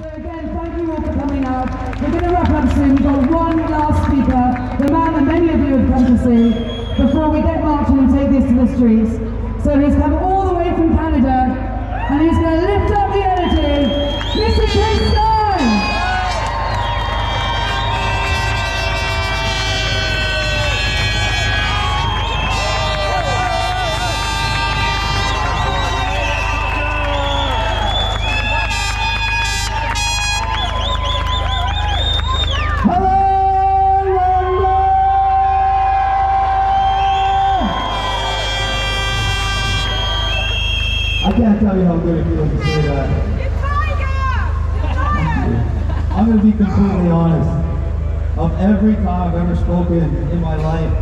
So again, thank you all for coming out. We're going to wrap up soon. We've got one last speaker, the man that many of you have come to see, before we get marching and take this to the streets. So he's come all the way from Canada, and he's going to lift up the energy. Mr. Kingston! I can't tell you how good it feels to say that. I'm going to be completely honest. Of every time I've ever spoken in my life,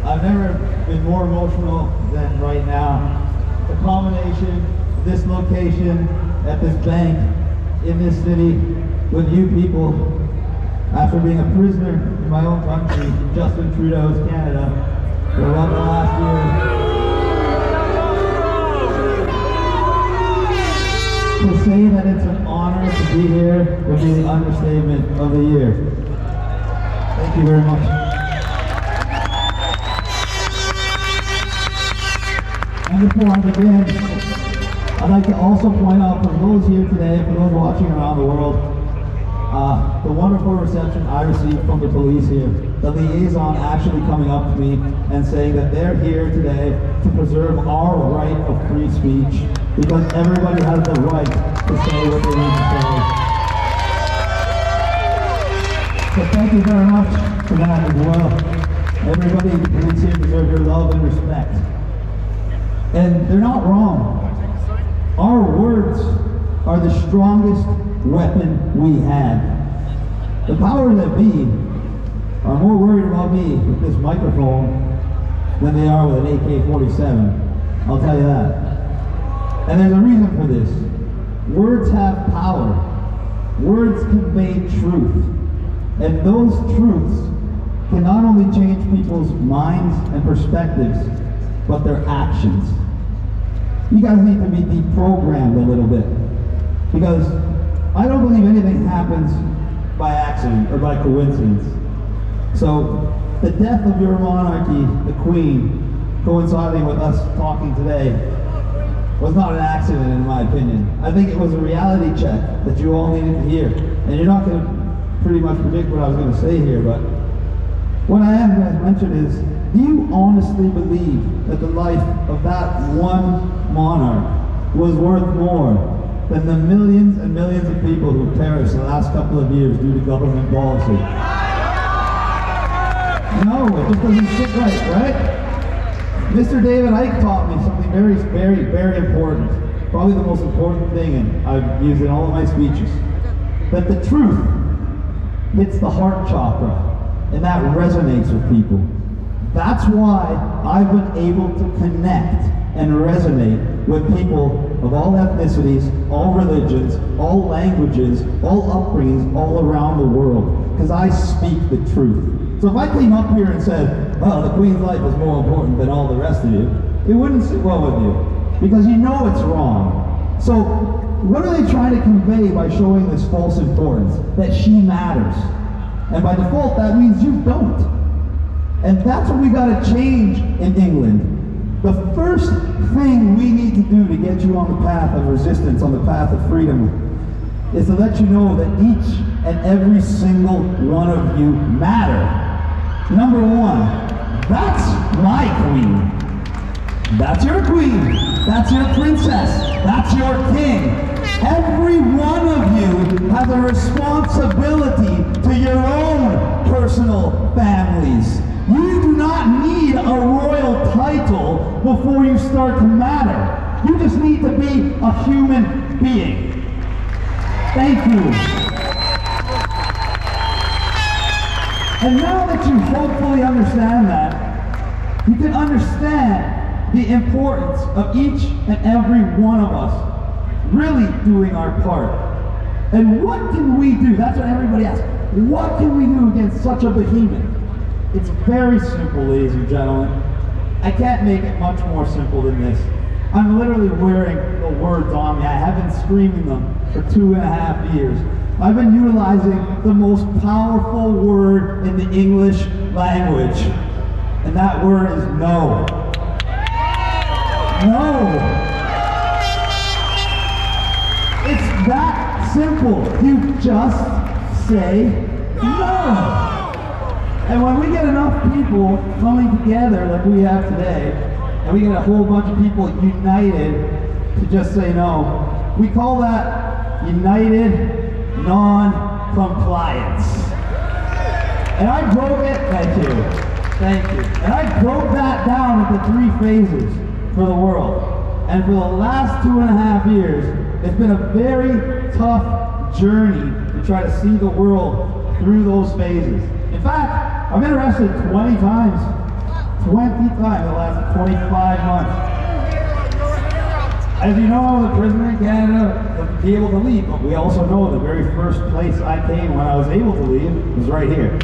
I've never been more emotional than right now. The combination, this location, at this bank, in this city, with you people, after being a prisoner in my own country, Justin Trudeau's Canada, for about the last year. To say that it's an honor to be here would be the understatement of the year. Thank you very much. And before I begin, I'd like to also point out for those here today, for those watching around the world, the wonderful reception I received from the police here. The liaison actually coming up to me and saying that they're here today to preserve our right of free speech, because everybody has the right to say what they need to say. So thank you very much for that as well. Everybody who's here deserves your love and respect. And they're not wrong. Our words are the strongest weapon we have. The powers that be are more worried about me with this microphone than they are with an AK-47. I'll tell you that. And there's a reason for this. Words have power. Words convey truth. And those truths can not only change people's minds and perspectives, but their actions. You guys need to be deprogrammed a little bit. Because I don't believe anything happens by accident or by coincidence. So the death of your monarchy, the Queen, coinciding with us talking today, was not an accident in my opinion. I think it was a reality check that you all needed to hear. And you're not going to pretty much predict what I was going to say here, but what I am going to mention is, do you honestly believe that the life of that one monarch was worth more than the millions and millions of people who perished the last couple of years due to government policy? No, it just doesn't sit right? Mr. David Icke taught me something very, very, very important. Probably the most important thing, and I've used it in all of my speeches. That the truth hits the heart chakra, and that resonates with people. That's why I've been able to connect and resonate with people of all ethnicities, all religions, all languages, all upbringings, all around the world. Because I speak the truth. So if I came up here and said, well, the Queen's life is more important than all the rest of you, it wouldn't sit well with you, because you know it's wrong. So what are they trying to convey by showing this false importance? That she matters. And by default, that means you don't. And that's what we got to change in England. The first thing we need to do to get you on the path of resistance, on the path of freedom, is to let you know that each and every single one of you matter. Number one, that's my queen. That's your queen. That's your princess. That's your king. Every one of you has a responsibility to your own personal families. You do not need a royal title before you start to matter. You just need to be a human being. Thank you. And now that you hopefully understand that, you can understand the importance of each and every one of us really doing our part. And what can we do? That's what everybody asks. What can we do against such a behemoth? It's very simple, ladies and gentlemen. I can't make it much more simple than this. I'm literally wearing the words on me. I have been screaming them for 2.5 years. I've been utilizing the most powerful word in the English language, and that word is no. No. It's that simple. You just say no. And when we get enough people coming together like we have today, and we get a whole bunch of people united to just say no, we call that united non-compliance. And I broke it, thank you. And I broke that down into 3 phases for the world. And for the last 2.5 years, it's been a very tough journey to try to see the world through those phases. In fact, I've been arrested 20 times in the last 25 months. As you know, I was a prisoner in Canada to be able to leave, but we also know the very first place I came when I was able to leave was right here.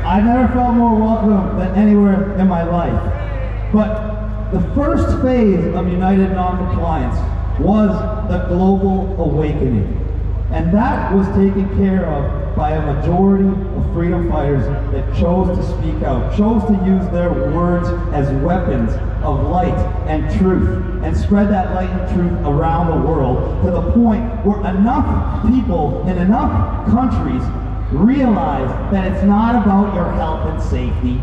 I've never felt more welcome than anywhere in my life. But the first phase of United Non-Compliance was the global awakening. And that was taken care of by a majority of freedom fighters that chose to speak out, chose to use their words as weapons of light and truth, and spread that light and truth around the world to the point where enough people in enough countries realize that it's not about your health and safety,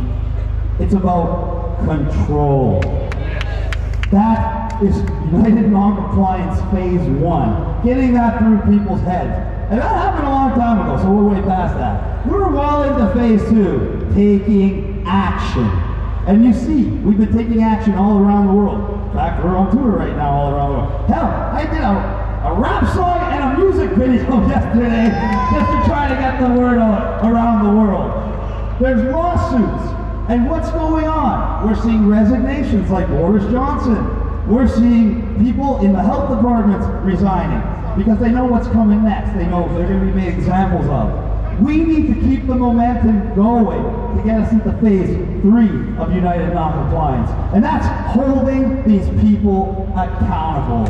it's about control. That is United Non-Compliance Phase 1. Getting that through people's heads. And that happened a long time ago, so we're way past that. We're well into Phase 2, taking action. And you see, we've been taking action all around the world. In fact, we're on tour right now all around the world. Hell, I did a rap song and a music video yesterday just to try to get the word out around the world. There's lawsuits. And what's going on? We're seeing resignations like Boris Johnson. We're seeing people in the health departments resigning because they know what's coming next. They know they're going to be made examples of. We need to keep the momentum going to get us into Phase 3 of United Non-Compliance. And that's holding these people accountable.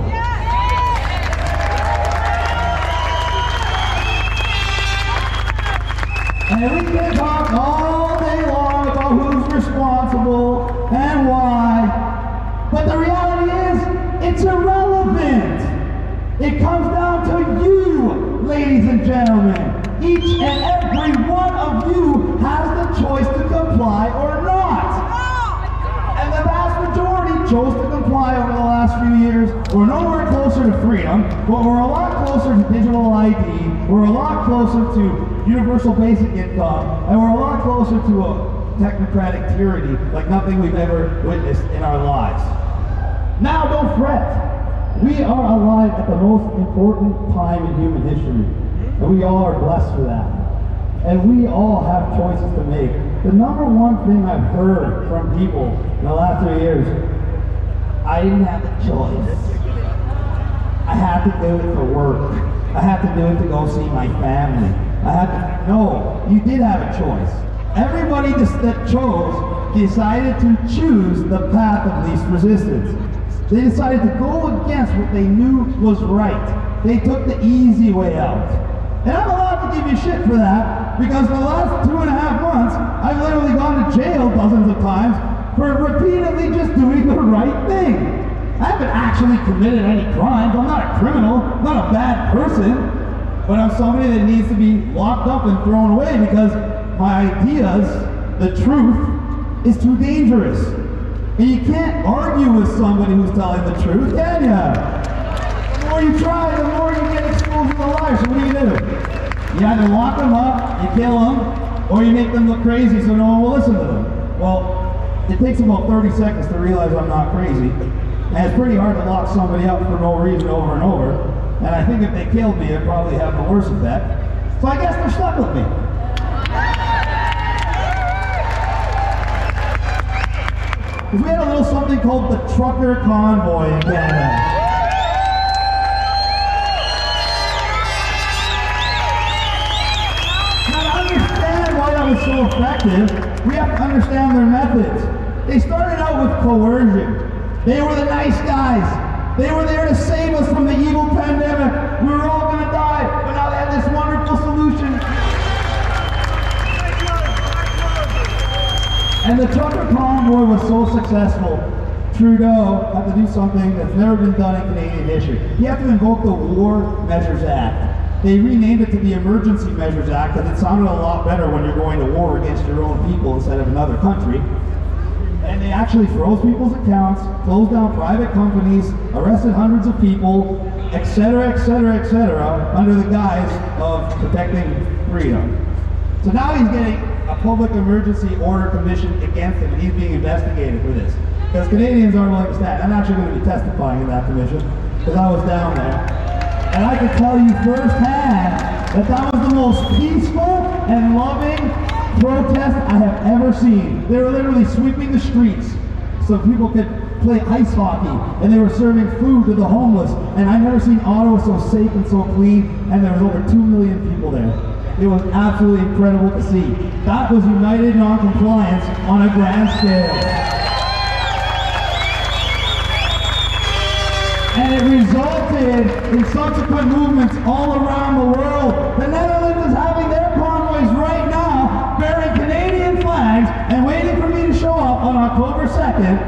And we can talk all day long about who's responsible and why, but the reality is, it's irrelevant. It comes down to you, ladies and gentlemen. Each and every one of you has the choice to comply or not. And the vast majority chose to comply over the last few years. We're nowhere closer to freedom, but we're a lot closer to digital ID. We're a lot closer to universal basic income, and we're a lot closer to a technocratic tyranny like nothing we've ever witnessed in our lives. Now, don't fret. We are alive at the most important time in human history, and we all are blessed for that. And we all have choices to make. The number one thing I've heard from people in the last 3 years, I didn't have the choice. I had to do it for work. I had to do it to go see my family. No, you did have a choice. Everybody that chose decided to choose the path of least resistance. They decided to go against what they knew was right. They took the easy way out. And I'm allowed to give you shit for that, because for the last 2.5 months, I've literally gone to jail dozens of times for repeatedly just doing the right thing. I haven't actually committed any crimes. I'm not a criminal. I'm not a bad person. But I'm somebody that needs to be locked up and thrown away because my ideas, the truth, is too dangerous. And you can't argue with somebody who's telling the truth, can ya? The more you try, the more you get exposed to the liar. So what do? You either lock them up, you kill them, or you make them look crazy so no one will listen to them. Well, it takes about 30 seconds to realize I'm not crazy. And it's pretty hard to lock somebody up for no reason over and over. And I think if they killed me, it'd probably have the worst effect. So I guess they're stuck with me. Because we had a little something called the trucker convoy in Canada. Now to effective, we have to understand their methods. They started out with coercion. They were the nice guys. They were there to save us from the evil pandemic. We were all going to die, but now they had this wonderful solution. And the trucker convoy was so successful, Trudeau had to do something that's never been done in Canadian history. He had to invoke the War Measures Act. They renamed it to the Emergency Measures Act because it sounded a lot better when you're going to war against your own people instead of another country. And they actually froze people's accounts, closed down private companies, arrested hundreds of people, etc., etc., etc., under the guise of protecting freedom. So now he's getting a public emergency order commissioned against him, and he's being investigated for this. Because Canadians aren't willing to stand. I'm actually going to be testifying in that commission, because I was down there. And I can tell you firsthand that that was the most peaceful and loving protest I have ever seen. They were literally sweeping the streets so people could play ice hockey, and they were serving food to the homeless. And I've never seen Ottawa so safe and so clean, and there was over 2 million people there. It was absolutely incredible to see. That was united non-compliance on a grand scale. And it resulted in subsequent movements all around the world. The Netherlands is having their convoys right now bearing Canadian flags and waiting for me to show up on October 2nd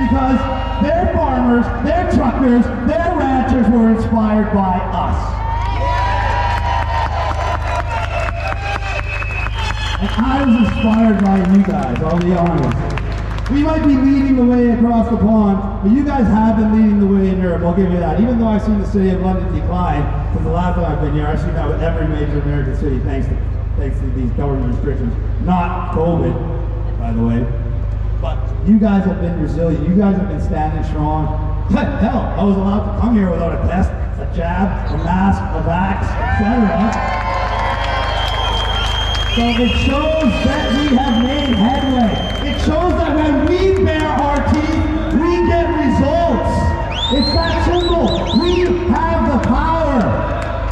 because their farmers, their truckers, their ranchers were inspired by us. And I was inspired by you guys, I'll be honest. We might be leading the way across the pond, but you guys have been leading the way in Europe, I'll give you that. Even though I've seen the city of London decline since the last time I've been here, I've seen that with every major American city thanks to these government restrictions. Not COVID, by the way. But you guys have been resilient. You guys have been standing strong. Hell, I was allowed to come here without a test, a jab, a mask, a vax, etc. So it shows that we have made headway. It shows that when we bare our teeth, we get results. It's that simple. We have the power.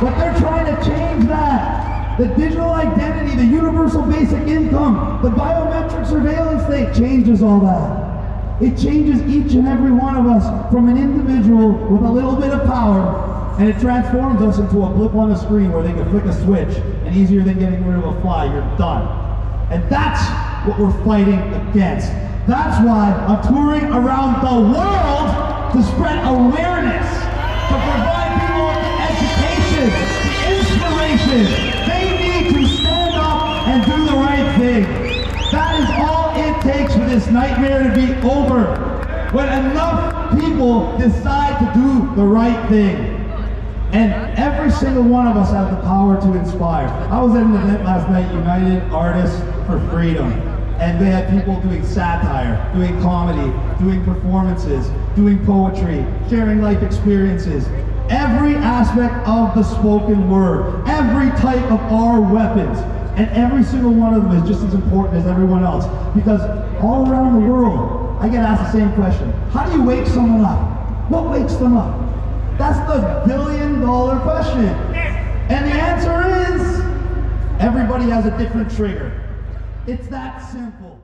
But they're trying to change that. The digital identity, the universal basic income, the biometric surveillance state changes all that. It changes each and every one of us from an individual with a little bit of power, and it transforms us into a blip on the screen where they can flick a switch, and easier than getting rid of a fly, you're done. And that's what we're fighting against. That's why I'm touring around the world to spread awareness, to provide people with the education, the inspiration. They need to stand up and do the right thing. That is all it takes for this nightmare to be over. When enough people decide to do the right thing. And every single one of us has the power to inspire. I was at an event last night, United Artists for Freedom. And they had people doing satire, doing comedy, doing performances, doing poetry, sharing life experiences. Every aspect of the spoken word, every type of our weapons. And every single one of them is just as important as everyone else. Because all around the world, I get asked the same question. How do you wake someone up? What wakes them up? That's the billion-dollar question. And the answer is, everybody has a different trigger. It's that simple.